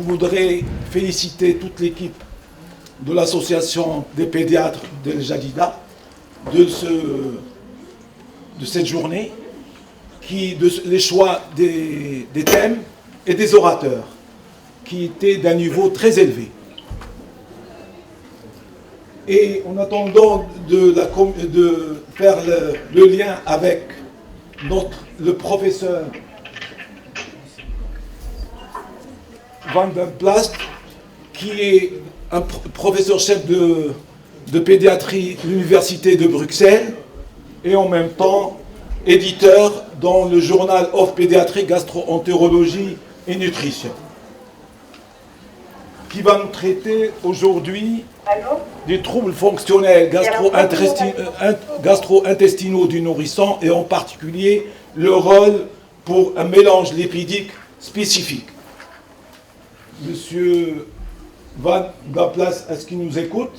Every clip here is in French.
voudrais féliciter toute l'équipe de l'association des pédiatres de Jadida de cette journée, les choix des thèmes et des orateurs qui étaient d'un niveau très élevé. Et en attendant de faire le lien avec le professeur Van den Plast, qui est un professeur-chef de pédiatrie à l'Université de Bruxelles et en même temps éditeur dans le journal of Pédiatrie, Gastro-entérologie et Nutrition, qui va nous traiter aujourd'hui des troubles fonctionnels gastro-intestinaux du nourrisson et en particulier le rôle pour un mélange lipidique spécifique. Monsieur Van den Plast, est-ce qu'il nous écoute?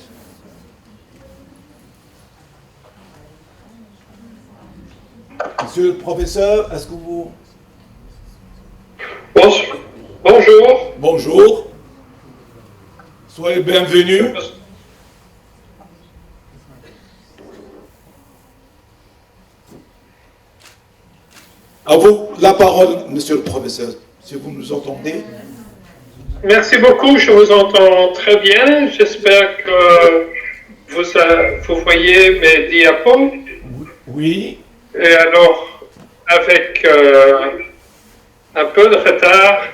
Monsieur le professeur, est-ce que vous... Bonjour. Bonjour. Soyez bienvenus. À vous la parole, monsieur le professeur, si vous nous entendez. Merci beaucoup, je vous entends très bien. J'espère que vous voyez mes diapos. Oui. Et alors, avec un peu de retard,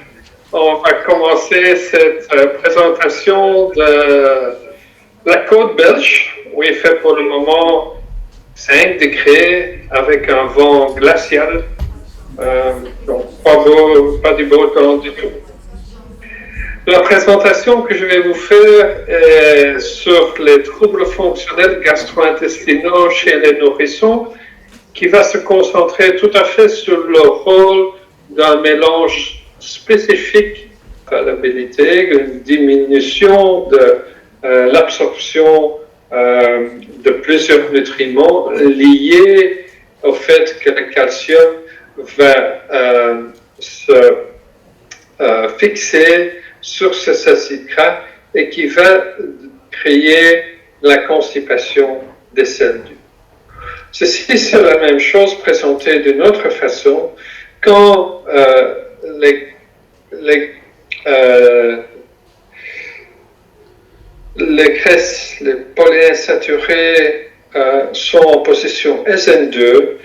on va commencer cette présentation de la côte belge, où il fait pour le moment 5 degrés avec un vent glacial. Donc, pas du beau temps du tout. La présentation que je vais vous faire est sur les troubles fonctionnels gastro-intestinaux chez les nourrissons, qui va se concentrer tout à fait sur le rôle d'un mélange spécifique à l'habilité, une diminution de l'absorption de plusieurs nutriments liés au fait que le calcium va se fixer sur ces acides gras et qui va créer la constipation des selles dues. Ceci, c'est la même chose présentée d'une autre façon quand les graisses, les polyinsaturés sont en position SN2,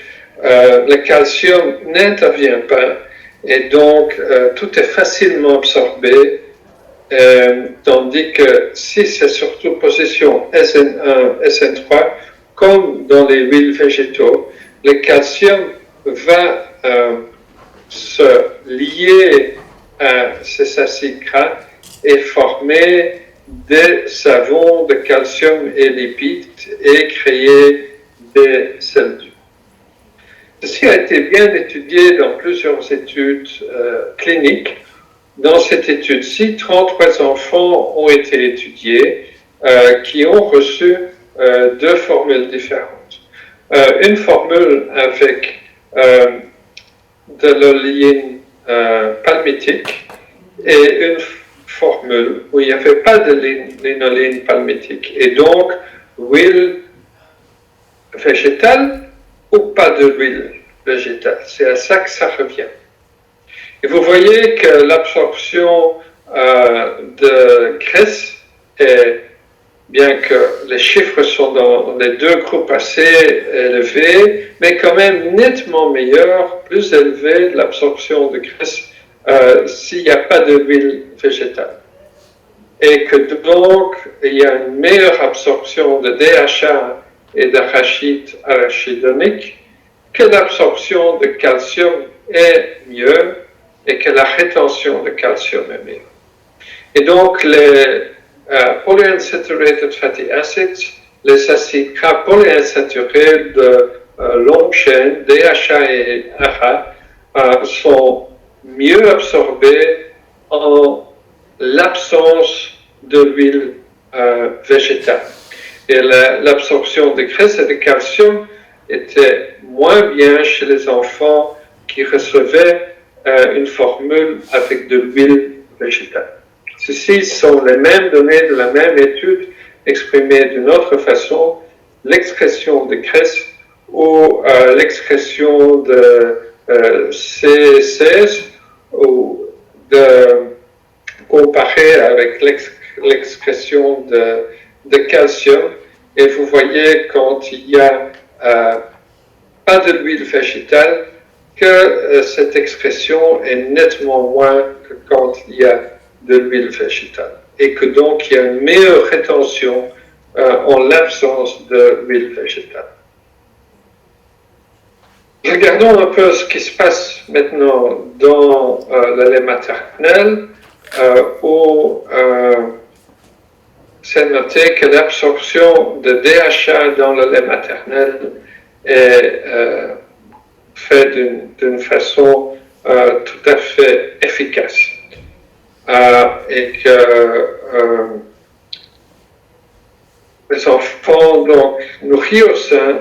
le calcium n'intervient pas et donc tout est facilement absorbé, tandis que si c'est surtout position SN1, SN3, comme dans les huiles végétaux, le calcium va se lier à ces acides gras et former des savons de calcium et lipides et créer des selles dues. Ceci a été bien étudié dans plusieurs études cliniques. Dans cette étude-ci, 33 enfants ont été étudiés qui ont reçu 2 formules différentes. Une formule avec de l'oléine palmitique et une formule où il n'y avait pas de linoléine palmitique. Et donc, huile végétale ou pas de huile végétale. C'est à ça que ça revient. Et vous voyez que l'absorption de graisse est, bien que les chiffres sont dans les 2 groupes assez élevés, mais quand même nettement meilleur, plus élevé l'absorption de graisse s'il n'y a pas de huile végétale. Et que donc, il y a une meilleure absorption de DHA et d'arachide arachidonique, que l'absorption de calcium est mieux et que la rétention de calcium est meilleure. Et donc, les polyunsaturated fatty acids, les acides gras polyinsaturés de longue chaîne, DHA et AHA, sont mieux absorbés en l'absence de huile végétale. Et l'absorption de graisse et de calcium était moins bien chez les enfants qui recevaient une formule avec de l'huile végétale. Ceci sont les mêmes données de la même étude exprimées d'une autre façon, l'expression de Kress ou l'expression de C16 ou comparée avec l'expression de calcium. Et vous voyez quand il y a pas de l'huile végétale que cette expression est nettement moins que quand il y a de l'huile végétale. Et que donc il y a une meilleure rétention en l'absence de l'huile végétale. Regardons un peu ce qui se passe maintenant dans le lait maternel, où c'est noté que l'absorption de DHA dans le lait maternel est faite d'une façon tout à fait efficace. Et que les enfants donc nourris au sein,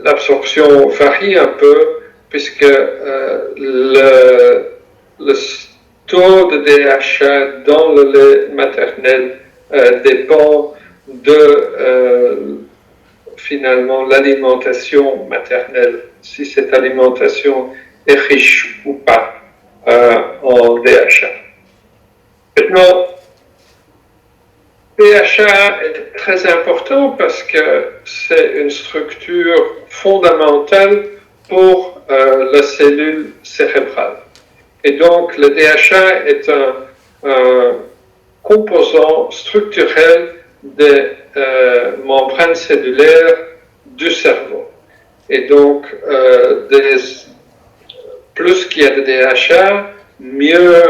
l'absorption varie un peu puisque le taux de DHA dans le lait maternel dépend de finalement l'alimentation maternelle, si cette alimentation est riche ou pas en DHA. Maintenant, DHA est très important parce que c'est une structure fondamentale pour la cellule cérébrale. Et donc, le DHA est un composant structurel des membranes cellulaires du cerveau. Et donc, plus qu'il y a de DHA, mieux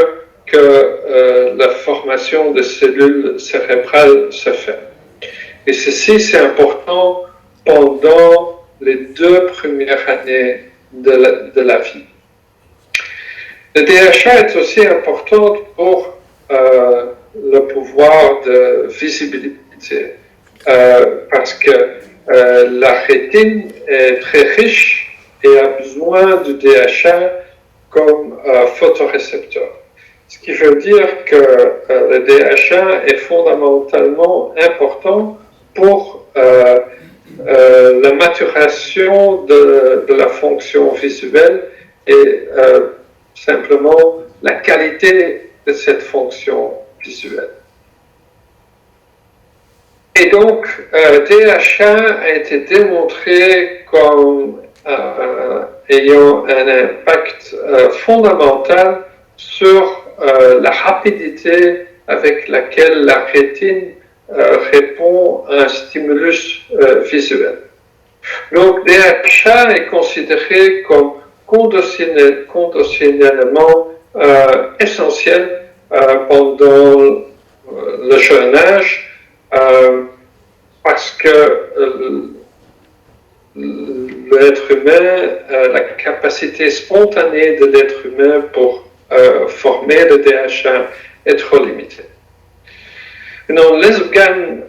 que la formation de cellules cérébrales se fait. Et ceci, c'est important pendant les 2 premières années de la vie. Le DHA est aussi important pour le pouvoir de visibilité, parce que la rétine est très riche et a besoin du DHA comme photorécepteur. Ce qui veut dire que le DHA est fondamentalement important pour la maturation de la fonction visuelle et simplement la qualité de cette fonction visuelle. Et donc, DHA a été démontré comme ayant un impact fondamental sur la rapidité avec laquelle la rétine répond à un stimulus visuel. Donc, DHA est considéré comme conditionnellement essentiel pendant le jeune âge parce que l'être humain, la capacité spontanée de l'être humain pour former le DHA est trop limitée. Maintenant, l'ESOGAN,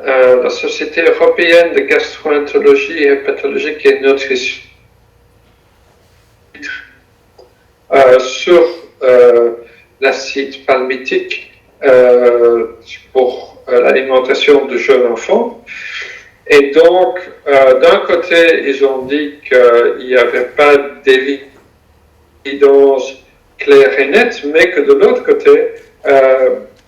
la Société européenne de gastroentérologie, hépatologique et nutrition, sur l'acide palmitique pour l'alimentation de jeunes enfants. Et donc, d'un côté, ils ont dit qu'il n'y avait pas d'évidence claire et nette, mais que de l'autre côté,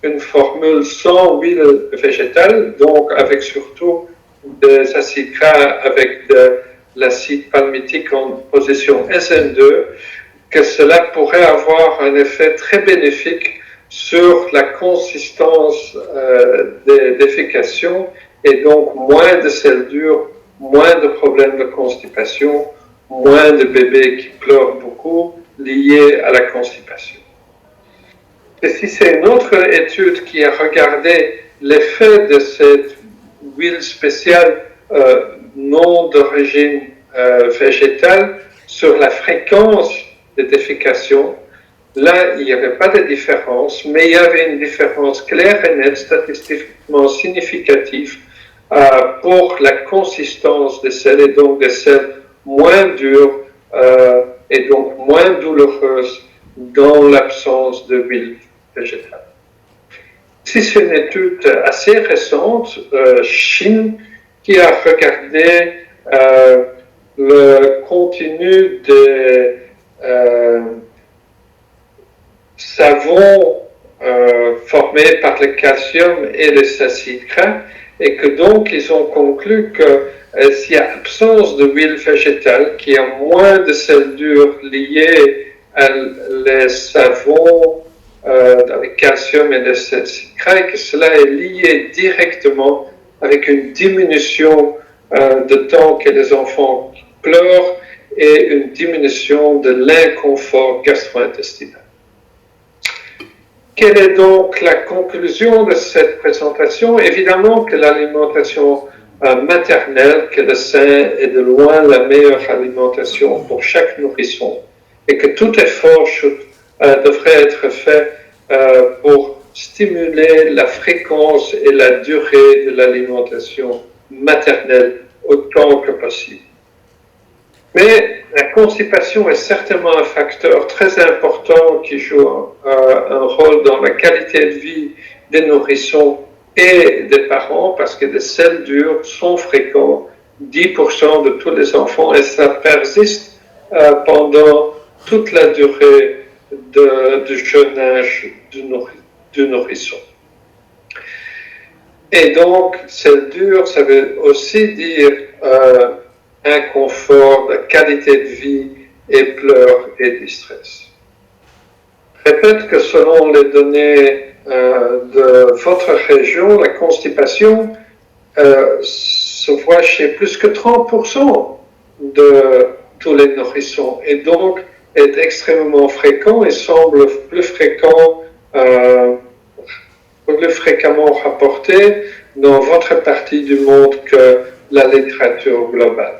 une formule sans huile végétale, donc avec surtout des acides gras avec de l'acide palmitique en position SN2, que cela pourrait avoir un effet très bénéfique sur la consistance des défécations et donc moins de selles dures, moins de problèmes de constipation, moins de bébés qui pleurent beaucoup liés à la constipation. Et si c'est une autre étude qui a regardé l'effet de cette huile spéciale non d'origine végétale sur la fréquence des défécations, là, il n'y avait pas de différence, mais il y avait une différence claire et nette, statistiquement significative, pour la consistance des selles, et donc des selles moins dures et donc moins douloureuses dans l'absence de huile végétal. Ici, c'est une étude assez récente, Chine, qui a regardé le contenu des savons formés par le calcium et les acides gras, et que donc ils ont conclu que s'il y a absence de huile végétale, qu'il y a moins de sel dur lié à les savons avec calcium et les acides gras, et que cela est lié directement avec une diminution de temps que les enfants pleurent et une diminution de l'inconfort gastro-intestinal. Quelle est donc la conclusion de cette présentation? Évidemment que l'alimentation maternelle, que le sein est de loin la meilleure alimentation pour chaque nourrisson et que tout effort devrait être fait pour stimuler la fréquence et la durée de l'alimentation maternelle autant que possible. Mais la constipation est certainement un facteur très important qui joue un rôle dans la qualité de vie des nourrissons et des parents, parce que les sels durs sont fréquents, 10% de tous les enfants, et ça persiste pendant toute la durée du jeune âge du nourrisson. Et donc, sels durs, ça veut aussi dire inconfort, de qualité de vie, et pleurs et distress. Je répète que selon les données de votre région, la constipation se voit chez plus que 30% de tous les nourrissons, et donc est extrêmement fréquent et semble plus fréquemment rapporté dans votre partie du monde que la littérature globale.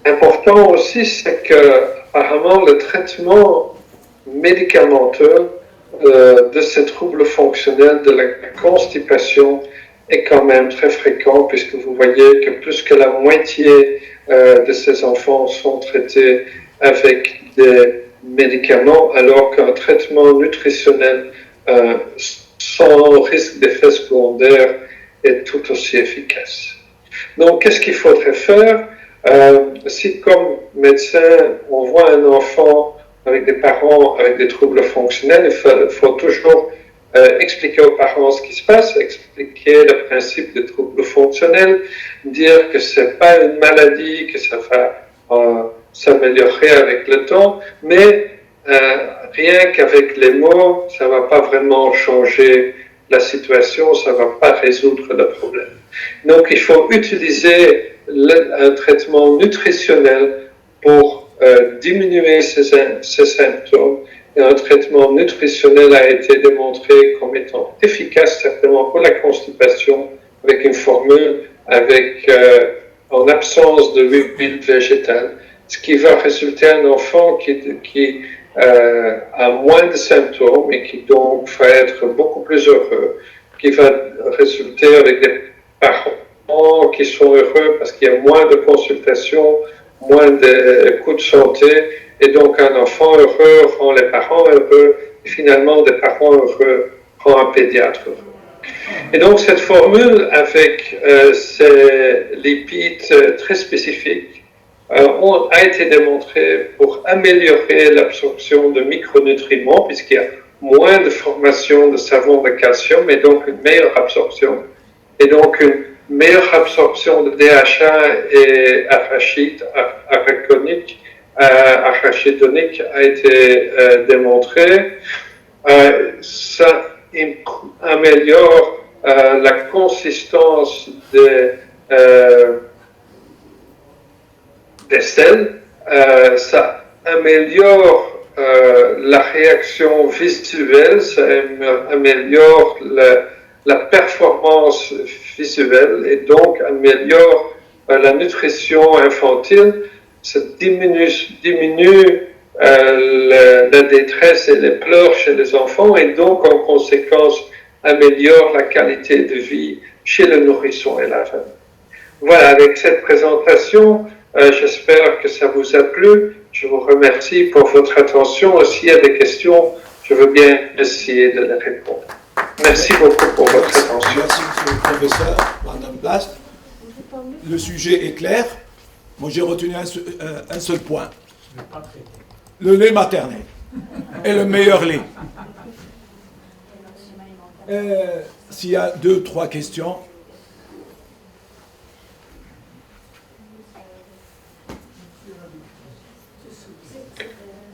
Important aussi, c'est que apparemment le traitement médicamenteux de ces troubles fonctionnels de la constipation est quand même très fréquent, puisque vous voyez que plus que la moitié de ces enfants sont traités avec des médicaments, alors qu'un traitement nutritionnel sans risque d'effets secondaires est tout aussi efficace. Donc, qu'est-ce qu'il faudrait faire? Si comme médecin, on voit un enfant avec des parents avec des troubles fonctionnels, il faut toujours expliquer aux parents ce qui se passe, expliquer le principe des troubles fonctionnels, dire que ce n'est pas une maladie, que ça va s'améliorer avec le temps, mais rien qu'avec les mots, ça ne va pas vraiment changer la situation, ça ne va pas résoudre le problème. Donc il faut utiliser un traitement nutritionnel pour diminuer ces symptômes. Et un traitement nutritionnel a été démontré comme étant efficace certainement pour la constipation, avec une formule en absence de huile végétale, ce qui va résulter un enfant qui a moins de symptômes et qui donc va être beaucoup plus heureux, qui va résulter avec des parents qui sont heureux parce qu'il y a moins de consultations, moins de coûts de santé, et donc un enfant heureux rend les parents heureux, et finalement des parents heureux rend un pédiatre heureux. Et donc cette formule avec ces lipides très spécifiques a été démontrée pour améliorer l'absorption de micronutriments, puisqu'il y a moins de formation de savon de calcium, et donc une meilleure absorption, et donc une meilleure absorption de DHA et arachidonique a été démontrée. Ça améliore la consistance des sels, ça améliore la réaction visuelle, ça améliore la performance visuelle et donc améliore la nutrition infantile, ça diminue la détresse et les pleurs chez les enfants et donc en conséquence améliore la qualité de vie chez le nourrisson et la famille. Voilà, avec cette présentation, j'espère que ça vous a plu. Je vous remercie pour votre attention. S'il y a des questions, je veux bien essayer de les répondre. Merci beaucoup pour votre attention. Merci, monsieur le professeur, madame Blast. Le sujet est clair. Moi, j'ai retenu un seul point. Le lait maternel est le meilleur lait. S'il y a 2-3 questions.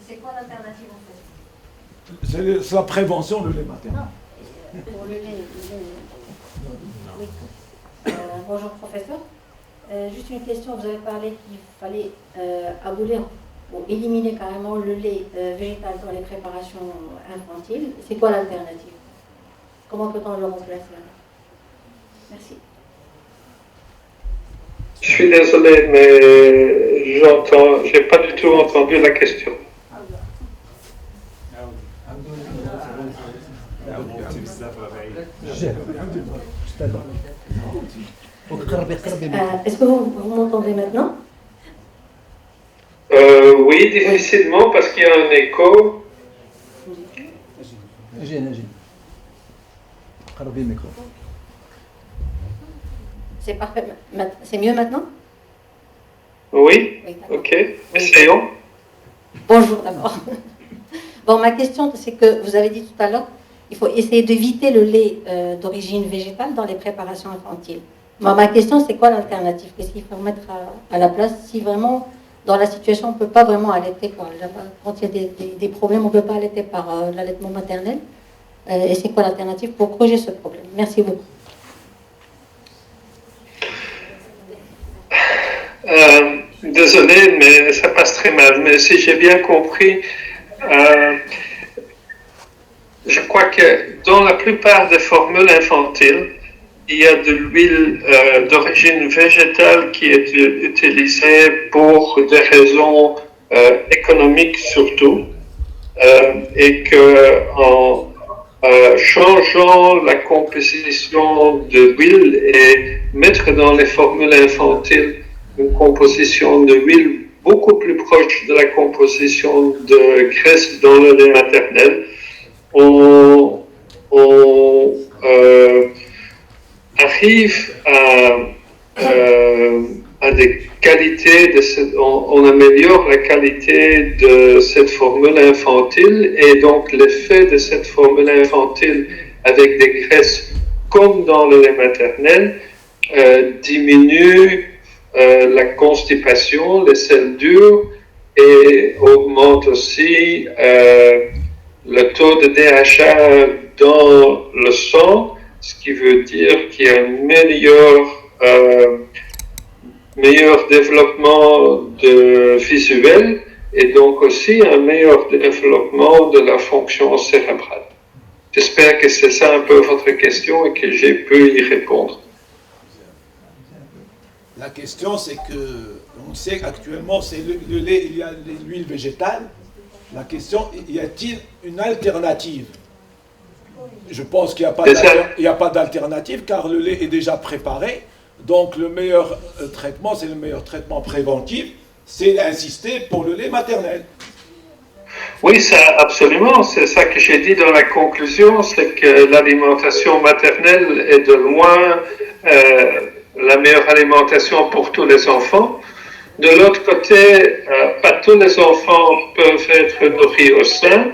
C'est quoi l'alternative en fait? C'est la prévention, le lait maternel. Pour le lait. Oui. Bonjour professeur. Juste une question, vous avez parlé qu'il fallait abolir ou éliminer carrément le lait végétal dans les préparations infantiles. C'est quoi l'alternative? Comment peut-on le remplacer? Merci. Je suis désolé, mais j'ai pas du tout entendu la question. Est-ce que vous m'entendez maintenant? Oui, difficilement parce qu'il y a un écho. C'est parfait. C'est mieux maintenant? Oui, ok, essayons. Bonjour d'abord. Bon, ma question, c'est que vous avez dit tout à l'heure, il faut essayer d'éviter le lait d'origine végétale dans les préparations infantiles. Bon, ma question, c'est quoi l'alternative? Qu'est-ce qu'il faut mettre à la place si vraiment, dans la situation, on ne peut pas vraiment allaiter, quoi. Quand il y a des problèmes, on ne peut pas allaiter par l'allaitement maternel. Et c'est quoi l'alternative pour corriger ce problème? Merci beaucoup. Désolé, mais ça passe très mal. Mais si j'ai bien compris, je crois que dans la plupart des formules infantiles, il y a de l'huile d'origine végétale qui est utilisée pour des raisons économiques surtout, et que en changeant la composition de l'huile et mettre dans les formules infantiles une composition de huile beaucoup plus proche de la composition de graisse dans le lait maternel, on arrive à des qualités, on améliore la qualité de cette formule infantile et donc l'effet de cette formule infantile avec des graisses comme dans le lait maternel diminue la constipation, les selles dures et augmente aussi le taux de DHA dans le sang, ce qui veut dire qu'il y a un meilleur développement visuel et donc aussi un meilleur développement de la fonction cérébrale. J'espère que c'est ça un peu votre question et que j'ai pu y répondre. La question, c'est que, on sait qu'actuellement, c'est le lait, il y a l'huile végétale. La question, y a-t-il une alternative? Je pense qu'il n'y a pas d'alternative, car le lait est déjà préparé. Donc, le meilleur traitement, c'est le meilleur traitement préventif, c'est d'insister pour le lait maternel. Oui, ça, absolument. C'est ça que j'ai dit dans la conclusion, c'est que l'alimentation maternelle est de loin la meilleure alimentation pour tous les enfants. De l'autre côté, pas tous les enfants peuvent être nourris au sein.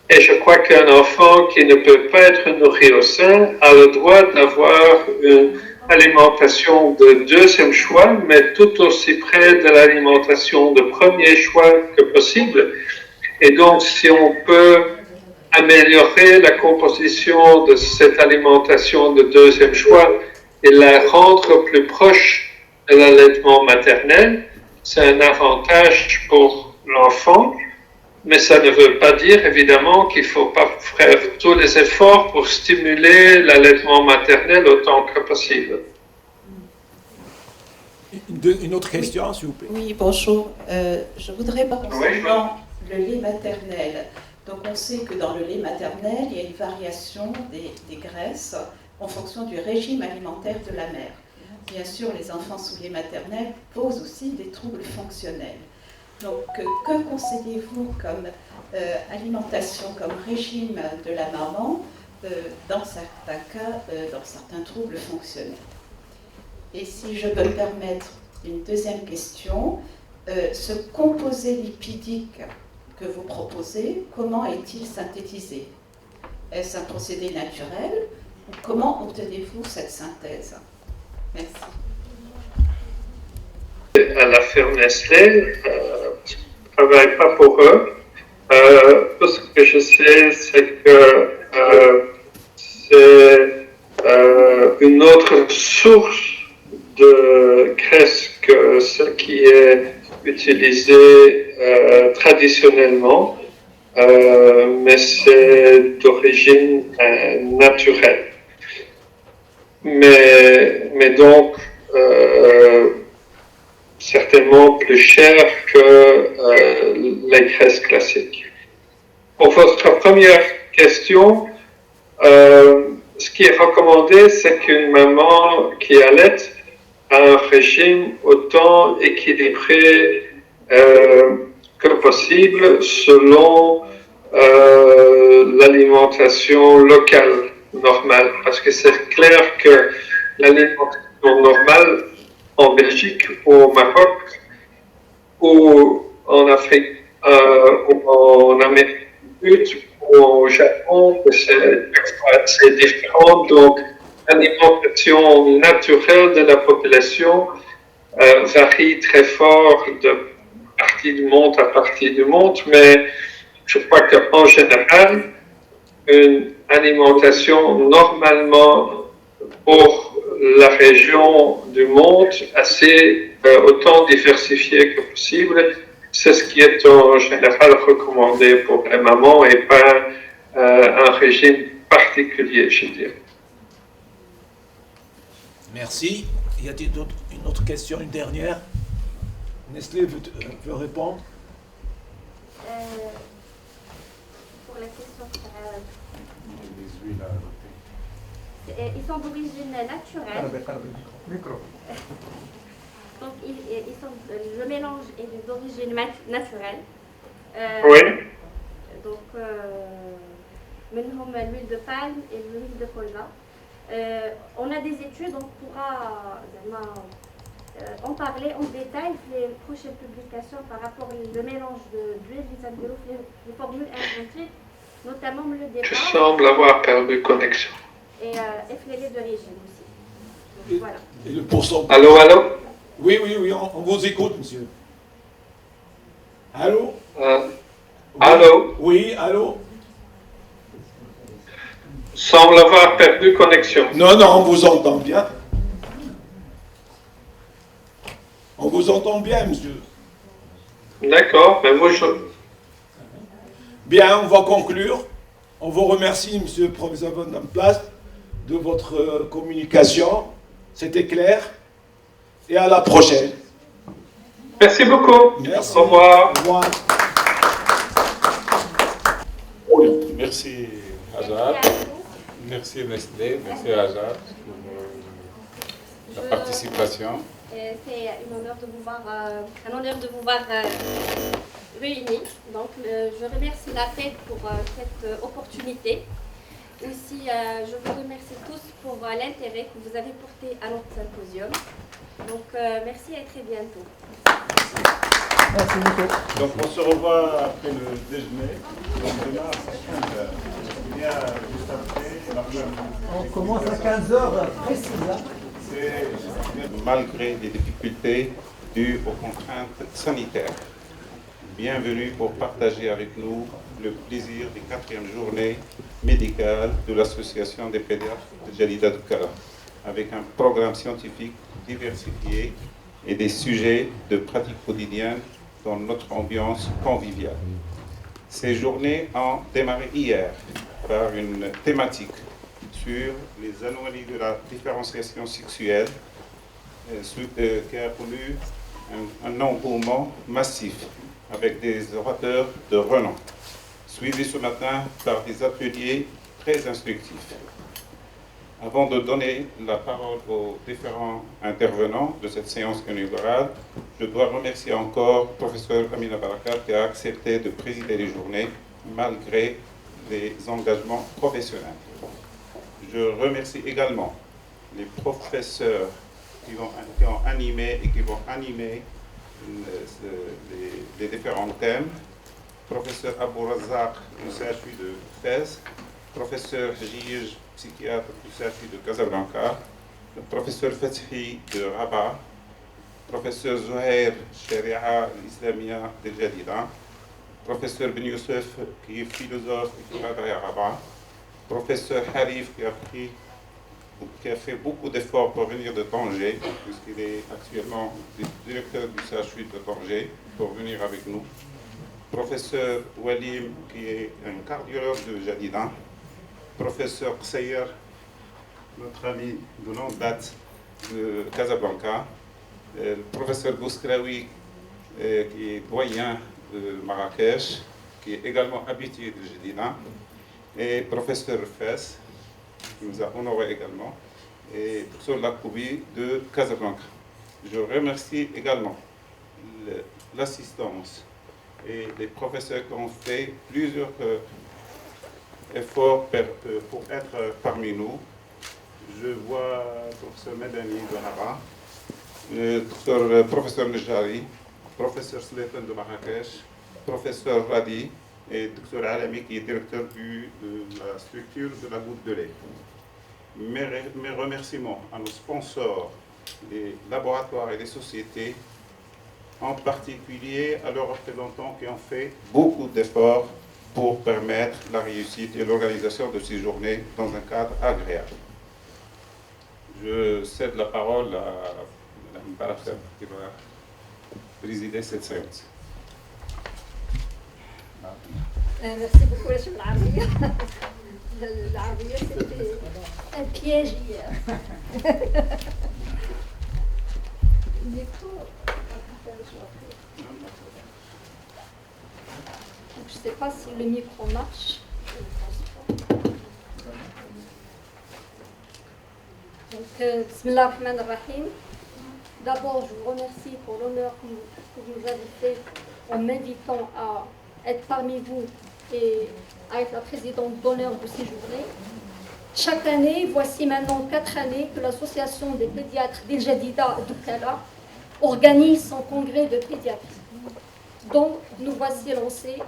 Et je crois qu'un enfant qui ne peut pas être nourri au sein a le droit d'avoir une alimentation de deuxième choix, mais tout aussi près de l'alimentation de premier choix que possible. Et donc, si on peut améliorer la composition de cette alimentation de deuxième choix et la rendre plus proche de l'allaitement maternel, c'est un avantage pour l'enfant, mais ça ne veut pas dire évidemment qu'il ne faut pas faire tous les efforts pour stimuler l'allaitement maternel autant que possible. Une autre question, s'il vous plaît. Oui, bonjour. Je voudrais pas concernant le lait maternel. Donc on sait que dans le lait maternel, il y a une variation des graisses en fonction du régime alimentaire de la mère. Bien sûr, les enfants sous lait maternel posent aussi des troubles fonctionnels. Donc, que conseillez-vous comme alimentation, comme régime de la maman dans certains cas, dans certains troubles fonctionnels? Et si je peux me permettre une deuxième question, ce composé lipidique que vous proposez, comment est-il synthétisé? Est-ce un procédé naturel? Comment obtenez-vous cette synthèse? Merci. À la ferme Nestlé, je ne travaille pas pour eux. Tout ce que je sais, c'est que c'est une autre source de graisse que ce qui est utilisé traditionnellement, mais c'est d'origine naturelle. Mais donc, certainement plus cher que les graisses classiques. Pour votre première question, ce qui est recommandé, c'est qu'une maman qui allait a un régime autant équilibré que possible selon l'alimentation locale normale. Parce que c'est clair que l'alimentation normale en Belgique, au Maroc, ou en Afrique, ou en Amérique du Sud, ou au Japon, c'est différent. Donc, l'alimentation naturelle de la population varie très fort de partie du monde à partie du monde, mais je crois qu'en général, une alimentation normalement pour la région du monde assez autant diversifiée que possible, c'est ce qui est en général recommandé pour les mamans et pas un régime particulier, je dirais. Merci. Y a-t-il une autre question, une dernière? Nestlé veut répondre. Pour la question, ils sont d'origine naturelle. Donc, le mélange est d'origine naturelle. Oui. Donc, منهم l'huile de palme et l'huile de colza. On a des études, on pourra en parler en détail dans les prochaines publications par rapport au mélange d'huile, les formules inventées, notamment le départ. Tu sembles avoir perdu connexion. Et les de régime aussi. Donc, voilà. Et le pourcentage. Allô, allô? Oui, on vous écoute, monsieur. Allô? Allô? Oui, allô? Semble avoir perdu connexion. Non, on vous entend bien. On vous entend bien, monsieur. D'accord, mais moi je... Bien, on va conclure. On vous remercie, monsieur le professeur Van den Plast, de votre communication. C'était clair. Et à la prochaine. Merci beaucoup. Merci. Au revoir. Au revoir. Merci Hajar. Merci Nestlé, merci Hajar pour la participation. C'est un honneur de vous voir réunis. Donc, je remercie la FED pour cette opportunité. Aussi, je vous remercie tous pour l'intérêt que vous avez porté à notre symposium. Donc, merci et à très bientôt. Merci beaucoup. Donc, on se revoit après le déjeuner. Donc, demain à 15h. Bien, juste après. On commence à 15h précises. Malgré les difficultés dues aux contraintes sanitaires. Bienvenue pour partager avec nous le plaisir des 4e journées médicales de l'Association des pédiatres de Jalida Doukara, avec un programme scientifique diversifié et des sujets de pratique quotidienne dans notre ambiance conviviale. Ces journées ont démarré hier par une thématique sur les anomalies de la différenciation sexuelle qui a connu un engouement massif avec des orateurs de renom, suivis ce matin par des ateliers très instructifs. Avant de donner la parole aux différents intervenants de cette séance inaugurale, je dois remercier encore le professeur Amina Barakat qui a accepté de présider les journées malgré les engagements professionnels. Je remercie également les professeurs qui ont animé et qui vont animer les différents thèmes. Professeur Abou Razak du CHU de Fès, professeur Jij, psychiatre du CHU de Casablanca, le professeur Fathi de Rabat, professeur Zouhair Sharia l'Islamia de Jadida, professeur Ben Youssef qui est philosophe et qui travaille à Rabat, professeur Harif qui a fait beaucoup d'efforts pour venir de Tanger, puisqu'il est actuellement directeur du CHU de Tanger, pour venir avec nous. Professeur Walim, qui est un cardiologue de Jadida. Professeur Qsayer, notre ami de longue date de Casablanca. Professeur Bouskraoui, qui est doyen de Marrakech, qui est également habitué de Jadida. Et professeur Fès, qui nous a honoré également, et professeur Lakoubi de Casablanca. Je remercie également l'assistance et les professeurs qui ont fait plusieurs efforts pour être parmi nous. Je vois le professeur Medani de Rabat, le professeur Nejari, professeur Slepen de Marrakech, professeur Radi et Dr Alami qui est directeur de la structure de la goutte de lait. Mes remerciements à nos sponsors, les laboratoires et les sociétés, en particulier à leurs représentants qui ont fait beaucoup d'efforts pour permettre la réussite et l'organisation de ces journées dans un cadre agréable. Je cède la parole à Mme Barakat qui va présider cette séance. Merci beaucoup, la Cheikh Arabia. L'Arabia, c'était un piège hier. Je ne sais pas si le micro marche. Donc, Bismillah ar-Rahman ar-Rahim. D'abord, je vous remercie pour l'honneur que vous nous avez fait en m'invitant à être parmi vous et à être la présidente d'honneur de ces journées. Chaque année, voici maintenant 4 années que l'association des pédiatres d'El Jadida d'Oukala organise son congrès de pédiatrie. Donc, nous voici lancés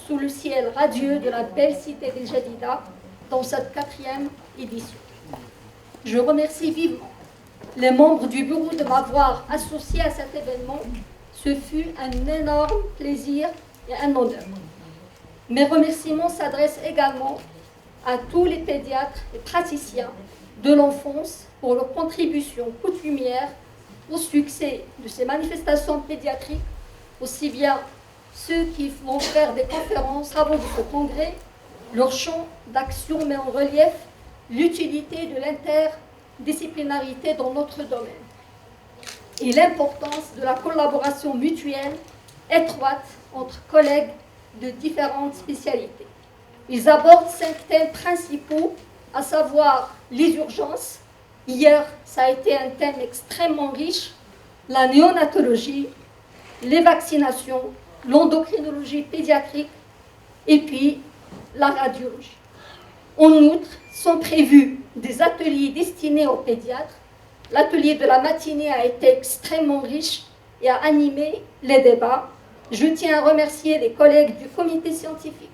sous le ciel radieux de la belle cité d'El Jadida dans cette 4e édition. Je remercie vivement les membres du bureau de m'avoir associé à cet événement. Ce fut un énorme plaisir et un honneur. Mes remerciements s'adressent également à tous les pédiatres et praticiens de l'enfance pour leur contribution coutumière au succès de ces manifestations pédiatriques, aussi bien ceux qui vont faire des conférences avant de ce congrès. Leur champ d'action met en relief l'utilité de l'interdisciplinarité dans notre domaine et l'importance de la collaboration mutuelle étroite entre collègues de différentes spécialités. Ils abordent 5 thèmes principaux, à savoir les urgences. Hier, ça a été un thème extrêmement riche, la néonatologie, les vaccinations, l'endocrinologie pédiatrique et puis la radiologie. En outre, sont prévus des ateliers destinés aux pédiatres. L'atelier de la matinée a été extrêmement riche et a animé les débats. Je tiens à remercier les collègues du comité scientifique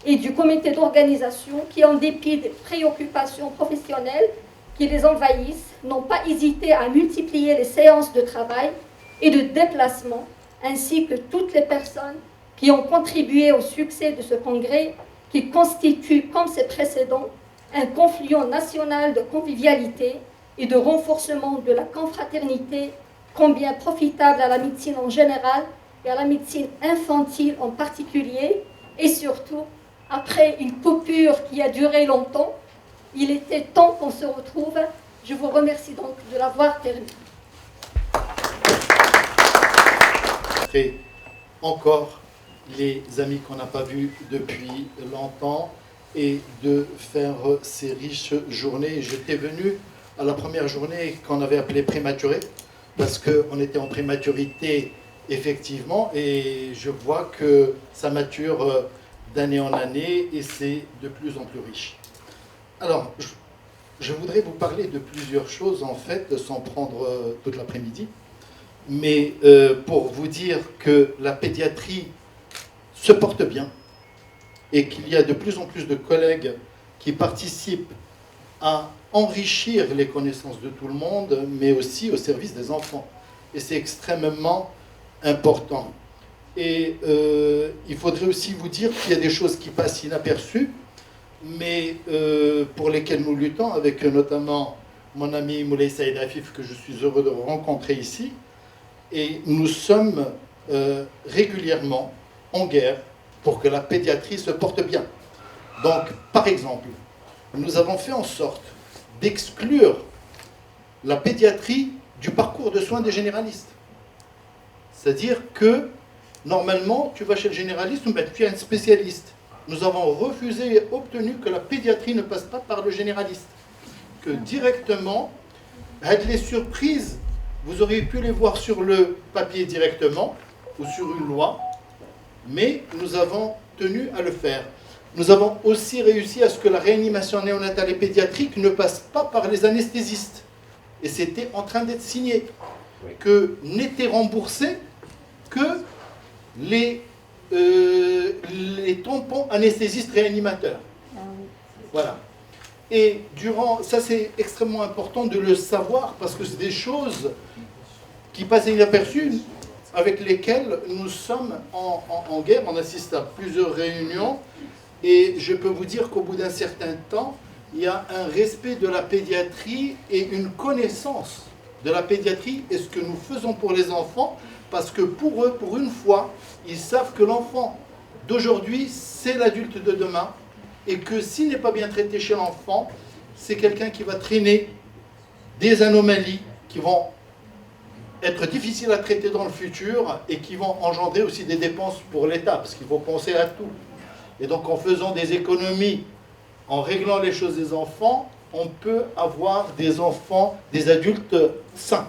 et du comité d'organisation qui, en dépit des préoccupations professionnelles qui les envahissent, n'ont pas hésité à multiplier les séances de travail et de déplacement, ainsi que toutes les personnes qui ont contribué au succès de ce congrès qui constitue, comme ses précédents, un confluent national de convivialité et de renforcement de la confraternité, combien profitable à la médecine en général et à la médecine infantile en particulier, et surtout, après une coupure qui a duré longtemps, il était temps qu'on se retrouve. Je vous remercie donc de l'avoir permis. Encore les amis qu'on n'a pas vus depuis longtemps et de faire ces riches journées. J'étais venu à la première journée qu'on avait appelée prématurée, parce qu'on était en prématurité effectivement, et je vois que ça mature d'année en année, et c'est de plus en plus riche. Alors, je voudrais vous parler de plusieurs choses, en fait, sans prendre toute l'après-midi, mais pour vous dire que la pédiatrie se porte bien, et qu'il y a de plus en plus de collègues qui participent à enrichir les connaissances de tout le monde, mais aussi au service des enfants. Et c'est extrêmement important. Et il faudrait aussi vous dire qu'il y a des choses qui passent inaperçues, mais pour lesquelles nous luttons, avec notamment mon ami Moulay Saïd Afif, que je suis heureux de rencontrer ici. Et nous sommes régulièrement en guerre pour que la pédiatrie se porte bien. Donc, par exemple, nous avons fait en sorte d'exclure la pédiatrie du parcours de soins des généralistes. C'est-à-dire que, normalement, tu vas chez le généraliste, ou bien tu es un spécialiste. Nous avons refusé et obtenu que la pédiatrie ne passe pas par le généraliste. Que directement, avec les surprises, vous auriez pu les voir sur le papier directement, ou sur une loi, mais nous avons tenu à le faire. Nous avons aussi réussi à ce que la réanimation néonatale et pédiatrique ne passe pas par les anesthésistes. Et c'était en train d'être signé. Que n'étaient remboursés que les tampons anesthésistes réanimateurs. Voilà. Et ça c'est extrêmement important de le savoir, parce que c'est des choses qui passent inaperçues, avec lesquelles nous sommes en guerre. On assiste à plusieurs réunions, et je peux vous dire qu'au bout d'un certain temps, il y a un respect de la pédiatrie et une connaissance de la pédiatrie et ce que nous faisons pour les enfants, parce que pour eux, pour une fois, ils savent que l'enfant d'aujourd'hui, c'est l'adulte de demain, et que s'il n'est pas bien traité chez l'enfant, c'est quelqu'un qui va traîner des anomalies qui vont être difficiles à traiter dans le futur et qui vont engendrer aussi des dépenses pour l'État, parce qu'il faut penser à tout. Et donc en faisant des économies, en réglant les choses des enfants, on peut avoir des enfants, des adultes sains.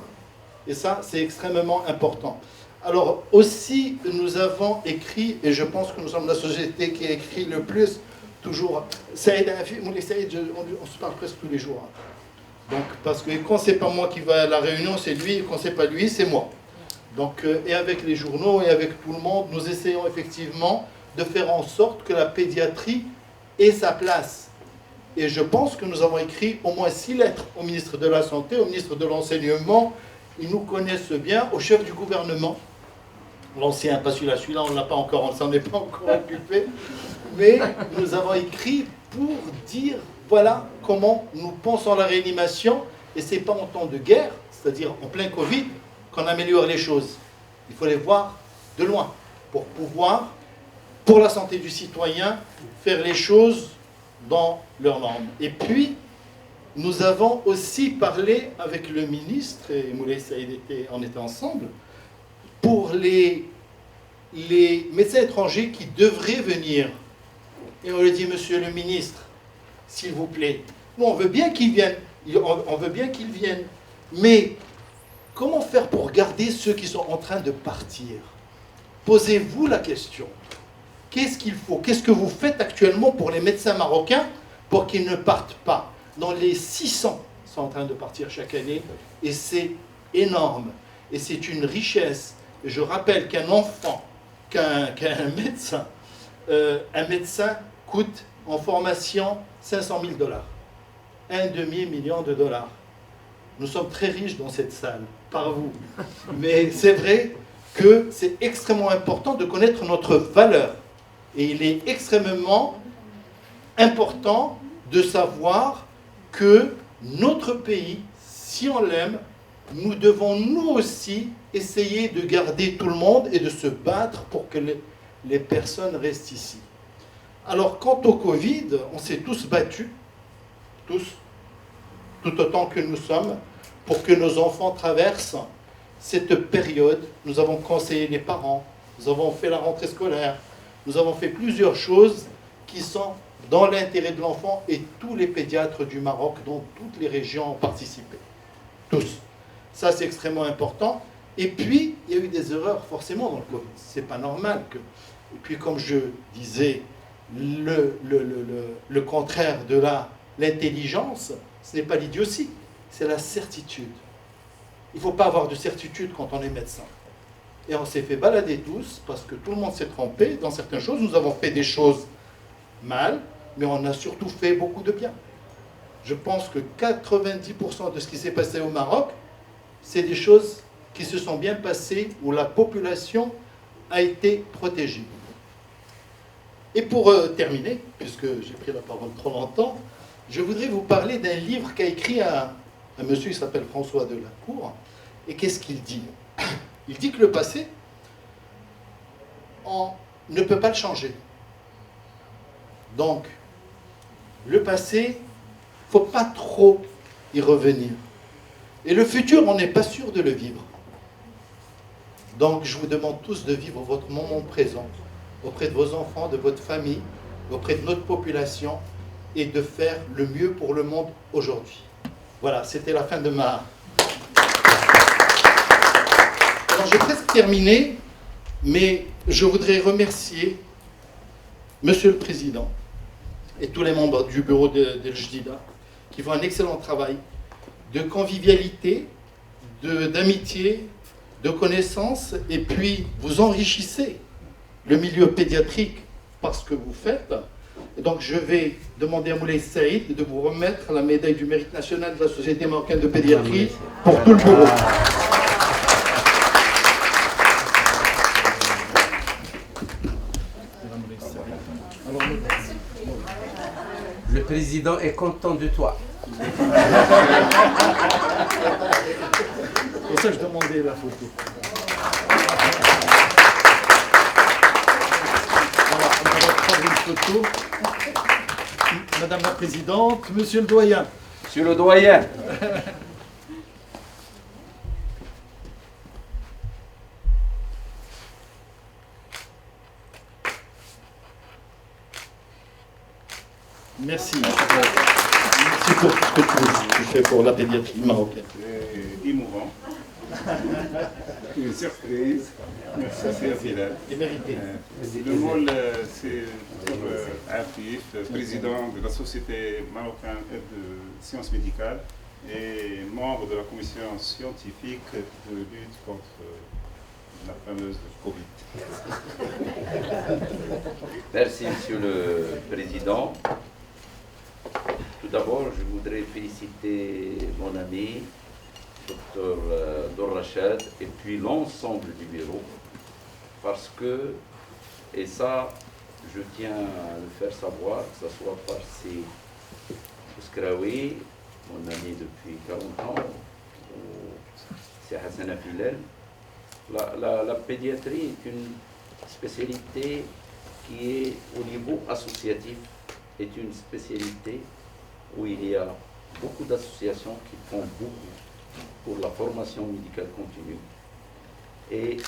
Et ça, c'est extrêmement important. Alors aussi, nous avons écrit, et je pense que nous sommes la société qui a écrit le plus, toujours, Saïd Afif, on se parle presque tous les jours. Donc, parce que quand c'est pas moi qui vais à la réunion, c'est lui, et quand c'est pas lui, c'est moi. Donc, et avec les journaux et avec tout le monde, nous essayons effectivement de faire en sorte que la pédiatrie ait sa place. Et je pense que nous avons écrit au moins 6 lettres au ministre de la Santé, au ministre de l'Enseignement. Ils nous connaissent bien, au chef du gouvernement. L'ancien, pas celui-là, on ne l'a pas encore, on ne s'en est pas encore occupé. Mais nous avons écrit pour dire, voilà comment nous pensons la réanimation. Et ce n'est pas en temps de guerre, c'est-à-dire en plein Covid, qu'on améliore les choses. Il faut les voir de loin pour pouvoir, pour la santé du citoyen, faire les choses dans leurs normes. Et puis, nous avons aussi parlé avec le ministre, et Moulay Saïd on était ensemble, pour les médecins étrangers qui devraient venir. Et on lui dit, monsieur le ministre, s'il vous plaît, nous on veut bien qu'ils viennent, on veut bien qu'ils viennent, mais comment faire pour garder ceux qui sont en train de partir? Posez-vous la question. Qu'est-ce qu'il faut? Qu'est-ce que vous faites actuellement pour les médecins marocains pour qu'ils ne partent pas? Dans les 600 sont en train de partir chaque année, et c'est énorme. Et c'est une richesse. Et je rappelle qu'un enfant, qu'un médecin coûte en formation 500 000 $. $1,5 million. Nous sommes très riches dans cette salle, par vous. Mais c'est vrai que c'est extrêmement important de connaître notre valeur. Et il est extrêmement important de savoir que notre pays, si on l'aime, nous devons nous aussi essayer de garder tout le monde et de se battre pour que les personnes restent ici. Alors, quant au Covid, on s'est tous battus, tous, tout autant que nous sommes, pour que nos enfants traversent cette période. Nous avons conseillé les parents, nous avons fait la rentrée scolaire, nous avons fait plusieurs choses qui sont dans l'intérêt de l'enfant, et tous les pédiatres du Maroc, dont toutes les régions ont participé. Tous. Ça, c'est extrêmement important. Et puis, il y a eu des erreurs, forcément, dans le Covid. C'est pas normal que... Et puis, comme je disais, le contraire de l'intelligence, ce n'est pas l'idiotie, c'est la certitude. Il ne faut pas avoir de certitude quand on est médecin. Et on s'est fait balader tous, parce que tout le monde s'est trompé dans certaines choses. Nous avons fait des choses mal, mais on a surtout fait beaucoup de bien. Je pense que 90% de ce qui s'est passé au Maroc, c'est des choses qui se sont bien passées, où la population a été protégée. Et pour terminer, puisque j'ai pris la parole trop longtemps, je voudrais vous parler d'un livre qu'a écrit un monsieur qui s'appelle François Delacour. Et qu'est-ce qu'il dit? Il dit que le passé, on ne peut pas le changer. Donc, le passé, il ne faut pas trop y revenir. Et le futur, on n'est pas sûr de le vivre. Donc, je vous demande tous de vivre votre moment présent auprès de vos enfants, de votre famille, auprès de notre population, et de faire le mieux pour le monde aujourd'hui. Voilà, c'était la fin de ma... Alors, j'ai presque terminé, mais je voudrais remercier Monsieur le Président et tous les membres du bureau d'El Jdida qui font un excellent travail de convivialité, d'amitié, de connaissances, et puis vous enrichissez le milieu pédiatrique par ce que vous faites. Et donc je vais demander à Moulay Saïd de vous remettre la médaille du mérite national de la Société marocaine de pédiatrie pour tout le bureau. Le président est content de toi. C'est pour ça que je demandais la photo. Voilà, on va prendre une photo. Madame la Présidente, Monsieur le Doyen. Monsieur le Doyen. Merci. Merci pour tout ce que tu fais pour la pédiatrie marocaine. Émouvant. Une surprise. Merci à Bilal. Et mérité. Le rôle, c'est pour Afif, président de la Société marocaine de sciences médicales et membre de la commission scientifique de lutte contre la fameuse Covid. Merci, Monsieur le Président. Tout d'abord, je voudrais féliciter mon ami, Dr Dorrachad, et puis l'ensemble du bureau, parce que, et ça, je tiens à le faire savoir, que ce soit par Ouskaraoui, mon ami depuis 40 ans, ou c'est Hassan Afilel. La pédiatrie est une spécialité qui est au niveau associatif, est une spécialité où il y a beaucoup d'associations qui font beaucoup pour la formation médicale continue. Et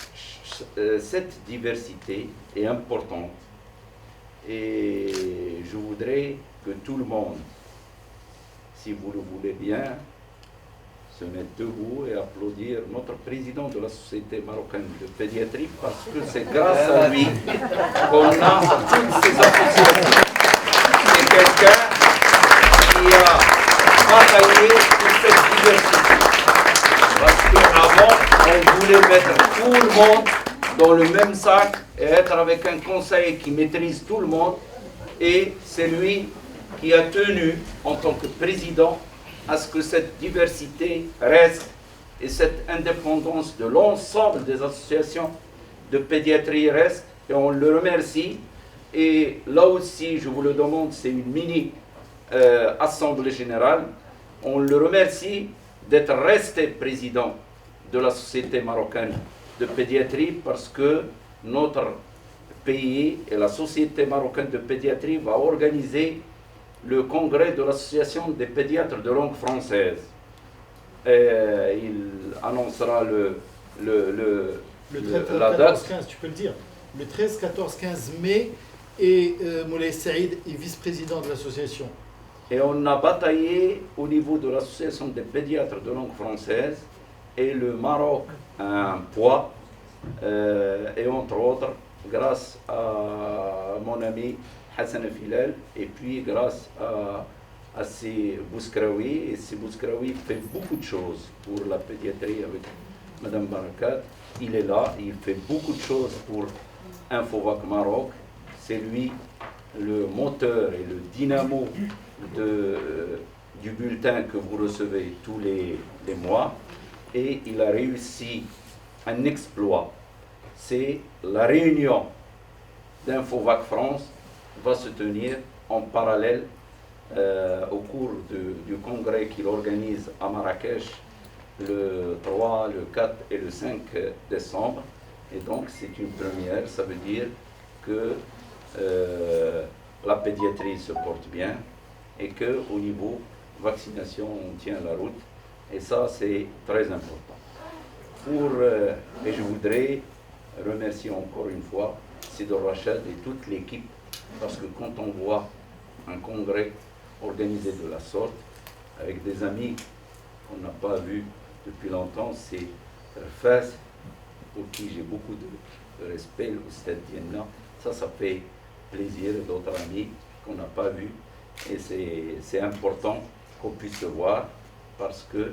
cette diversité est importante. Et je voudrais que tout le monde, si vous le voulez bien, se mette debout et applaudir notre président de la Société marocaine de pédiatrie, parce que c'est grâce à lui qu'on a toutes ces associations. C'est quelqu'un qui a travaillé sur cette diversité. Parce qu'avant, on voulait mettre tout le monde dans le même sac et être avec un conseil qui maîtrise tout le monde. Et c'est lui qui a tenu, en tant que président, à ce que cette diversité reste et cette indépendance de l'ensemble des associations de pédiatrie reste. Et on le remercie. Et là aussi, je vous le demande, c'est une mini-assemblée générale. On le remercie d'être resté président de la Société marocaine de pédiatrie, parce que notre pays et la Société marocaine de pédiatrie va organiser le congrès de l'Association des pédiatres de langue française. Et il annoncera le 13, la 14, date. 15, tu peux le dire. Le 13, 14, 15 mai et Moulay Saïd est vice-président de l'association. Et on a bataillé au niveau de l'association des pédiatres de langue française, et le Maroc a un poids, et entre autres, grâce à mon ami Hassan Filal, et puis grâce à Ssi Bouskraoui. Et Ssi Bouskraoui fait beaucoup de choses pour la pédiatrie avec Madame Barakat. Il est là, il fait beaucoup de choses pour Infovac Maroc. C'est lui le moteur et le dynamo du bulletin que vous recevez tous les mois. Et il a réussi un exploit. C'est la réunion d'Infovac France va se tenir en parallèle au cours du congrès qu'il organise à Marrakech le 3, le 4 et le 5 décembre. Et donc c'est une première, ça veut dire que la pédiatrie se porte bien et qu'au niveau vaccination on tient la route. Et ça c'est très important. Et je voudrais remercier encore une fois Sido Rachad et toute l'équipe, parce que quand on voit un congrès organisé de la sorte, avec des amis qu'on n'a pas vus depuis longtemps, c'est Fas, pour qui j'ai beaucoup de respect, le Stade Dienna, ça fait plaisir, d'autres amis qu'on n'a pas vus, et c'est important qu'on puisse se voir, parce que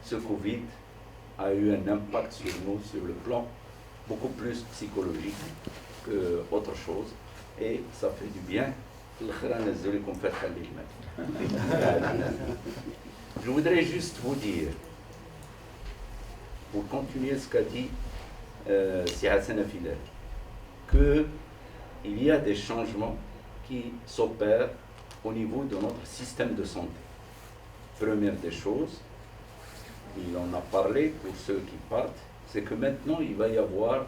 ce Covid a eu un impact sur nous, sur le plan beaucoup plus psychologique qu'autre chose, et ça fait du bien. Je voudrais juste vous dire, pour continuer ce qu'a dit Ssi Hassan Filal, qu'il y a des changements qui s'opèrent au niveau de notre système de santé. Première des choses, il en a parlé pour ceux qui partent, c'est que maintenant il va y avoir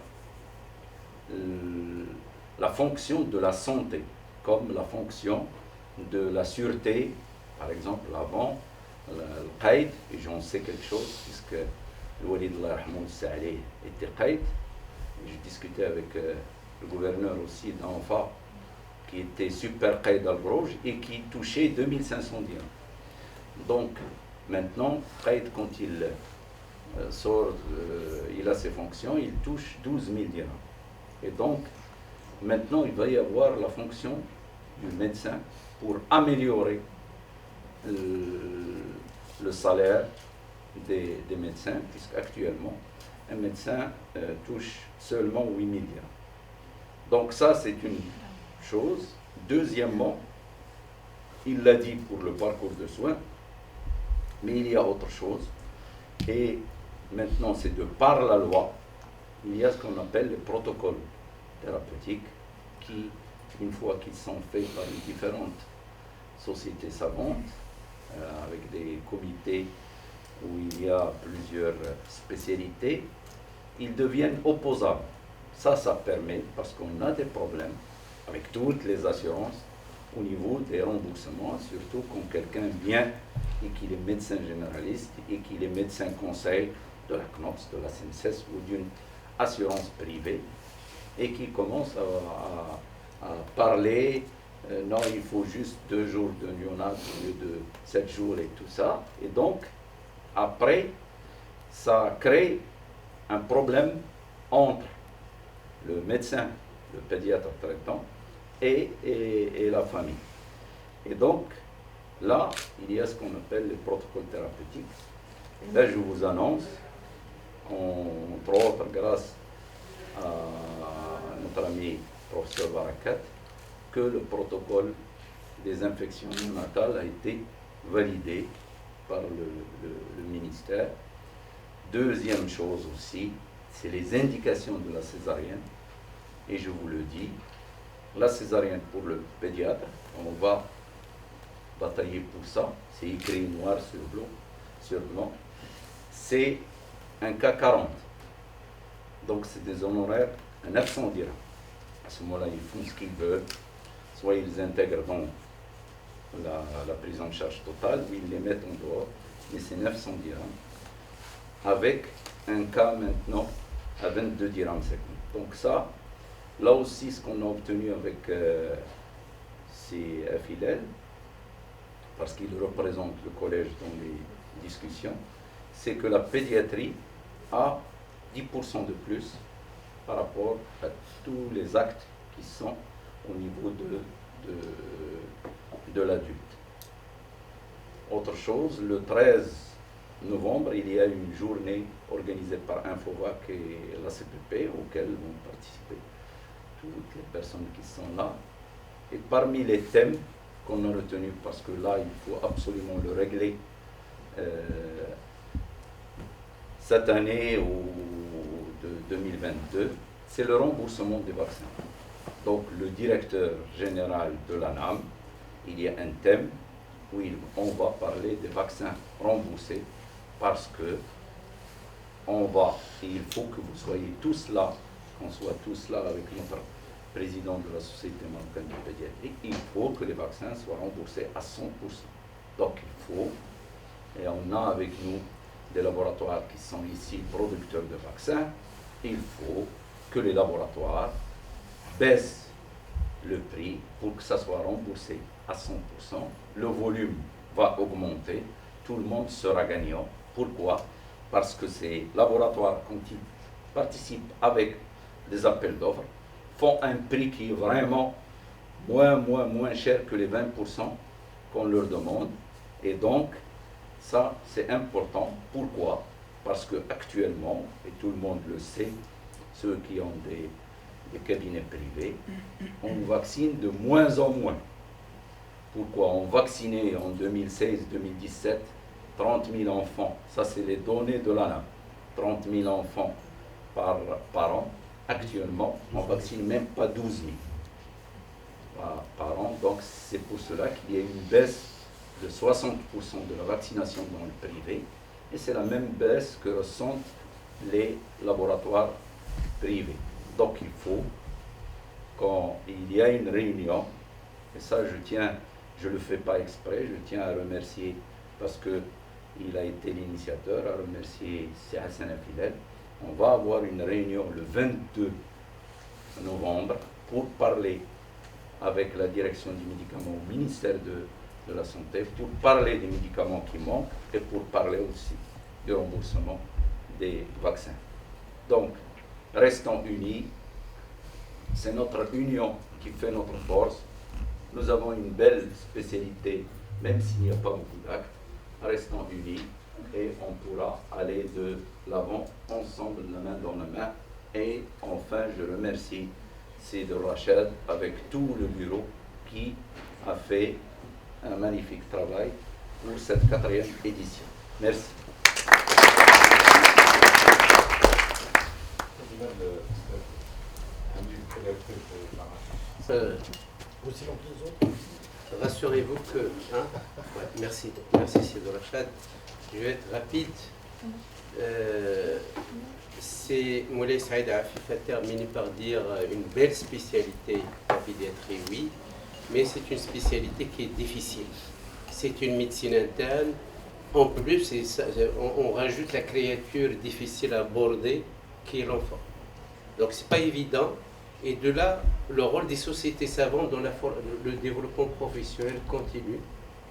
la fonction de la santé, comme la fonction de la sûreté. Par exemple, avant, le Qaïd, et j'en sais quelque chose, puisque le Walid Allah Rahmoud Sa'aleh était Qaïd. J'ai discuté avec le gouverneur aussi d'Anfa, qui était super Qaïd al-Brouj et qui touchait 2500 dirhams. Donc, maintenant, Qaïd, quand il sort, il a ses fonctions, il touche 12 000 dirhams. Et donc, maintenant, il va y avoir la fonction du médecin pour améliorer le salaire des médecins, puisqu'actuellement, un médecin touche seulement 8 000 dirhams. Donc ça, c'est une chose. Deuxièmement, il l'a dit pour le parcours de soins, mais il y a autre chose. Et maintenant, c'est de par la loi, il y a ce qu'on appelle les protocoles thérapeutiques qui, une fois qu'ils sont faits par les différentes sociétés savantes, avec des comités où il y a plusieurs spécialités, ils deviennent opposables. Ça permet, parce qu'on a des problèmes avec toutes les assurances au niveau des remboursements, surtout quand quelqu'un vient et qu'il est médecin généraliste et qu'il est médecin conseil de la CNOPS, de la SNCS ou d'une assurance privée, et qui commence à parler, non, il faut juste 2 jours de néonat au lieu de 7 jours et tout ça. Et donc, après, ça crée un problème entre le médecin, le pédiatre traitant et la famille. Et donc, là, il y a ce qu'on appelle les protocoles thérapeutiques. Et là, je vous annonce, entre autres, grâce à notre ami professeur Barakat, que le protocole des infections néonatales a été validé par le ministère. Deuxième chose aussi, c'est les indications de la césarienne. Et je vous le dis, la césarienne pour le pédiatre, on va batailler pour ça, c'est écrit noir sur blanc, c'est un cas 40. Donc c'est des honoraires à 900 dirhams. À ce moment-là, ils font ce qu'ils veulent, soit ils intègrent dans la prise en charge totale, ou ils les mettent en dehors, mais c'est 900 dirhams, avec un cas maintenant à 22 dirhams 50. Donc ça, Là aussi, ce qu'on a obtenu avec ces FILL, parce qu'il représente le collège dans les discussions, c'est que la pédiatrie a 10% de plus par rapport à tous les actes qui sont au niveau de l'adulte. Autre chose, le 13 novembre, il y a une journée organisée par Infovac et la CPP, auquel vont participer toutes les personnes qui sont là. Et parmi les thèmes qu'on a retenus, parce que là, il faut absolument le régler cette année ou de 2022, c'est le remboursement des vaccins. Donc, le directeur général de l'ANAM, il y a un thème où on va parler des vaccins remboursés parce que il faut que vous soyez tous là, qu'on soit tous là avec notre président de la Société marocaine de pédiatrie, il faut que les vaccins soient remboursés à 100%. Donc il faut, et on a avec nous des laboratoires qui sont ici producteurs de vaccins, il faut que les laboratoires baissent le prix pour que ça soit remboursé à 100%. Le volume va augmenter, tout le monde sera gagnant. Pourquoi? Parce que ces laboratoires, quand ils participent avec des appels d'offres, font un prix qui est vraiment moins cher que les 20% qu'on leur demande. Et donc, ça, c'est important. Pourquoi? Parce qu'actuellement, et tout le monde le sait, ceux qui ont des cabinets privés, on vaccine de moins en moins. Pourquoi? On vaccinait en 2016-2017 30 000 enfants. Ça, c'est les données de l'ANAM. 30 000 enfants par an. Actuellement, on ne vaccine même pas 12 000 par an. Donc, c'est pour cela qu'il y a une baisse de 60% de la vaccination dans le privé. Et c'est la même baisse que ressentent les laboratoires privés. Donc, il faut, quand il y a une réunion, et ça, je ne le fais pas exprès, je tiens à remercier, parce qu'il a été l'initiateur, à remercier Hassan Afilel. On va avoir une réunion le 22 novembre pour parler avec la direction du médicament au ministère de la Santé, pour parler des médicaments qui manquent et pour parler aussi du remboursement des vaccins. Donc, restons unis. C'est notre union qui fait notre force. Nous avons une belle spécialité, même s'il n'y a pas beaucoup d'actes. Restons unis et on pourra aller de l'avant ensemble, la main dans la main. Et enfin, je remercie Sid Rachad avec tout le bureau qui a fait un magnifique travail pour cette 4e édition. Merci. Rassurez-vous que... ouais, merci Sid Rachad. Je vais être rapide. C'est Moulay Saïd Afif a terminé par dire une belle spécialité, la pédiatrie, oui, mais c'est une spécialité qui est difficile. C'est une médecine interne. En plus, on rajoute la créature difficile à aborder, qui est l'enfant. Donc, c'est pas évident. Et de là, le rôle des sociétés savantes dans le développement professionnel continu.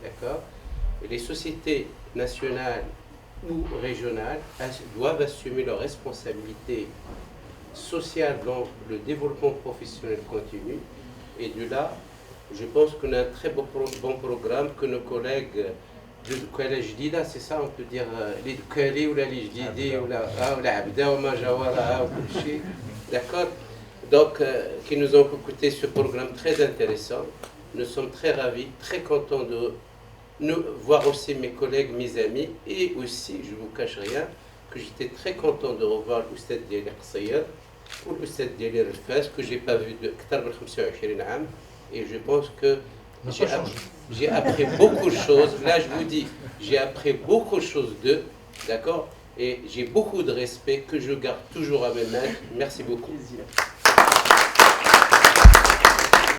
D'accord? Les sociétés nationales ou régionales doivent assumer leurs responsabilités sociales dans le développement professionnel continu. Et de là, je pense qu'on a un très bon programme que nos collègues du collège dit là, c'est ça, on peut dire les Dukali ou les Jdidi ou la Abda ou Majawara ou Kulchi. D'accord? Donc, qui nous ont écouté ce programme très intéressant. Nous sommes très ravis, très contents de voir aussi mes collègues, mes amis, et aussi, je ne vous cache rien, que j'étais très content de revoir l'Oustad Diali Qasayr ou l'Oustad Diali Rfas, que je n'ai pas vu de 25 ans, et je pense que j'ai appris beaucoup de choses. Là, je vous dis, j'ai appris beaucoup de choses d'eux, d'accord? Et j'ai beaucoup de respect que je garde toujours à mes mains. Merci beaucoup.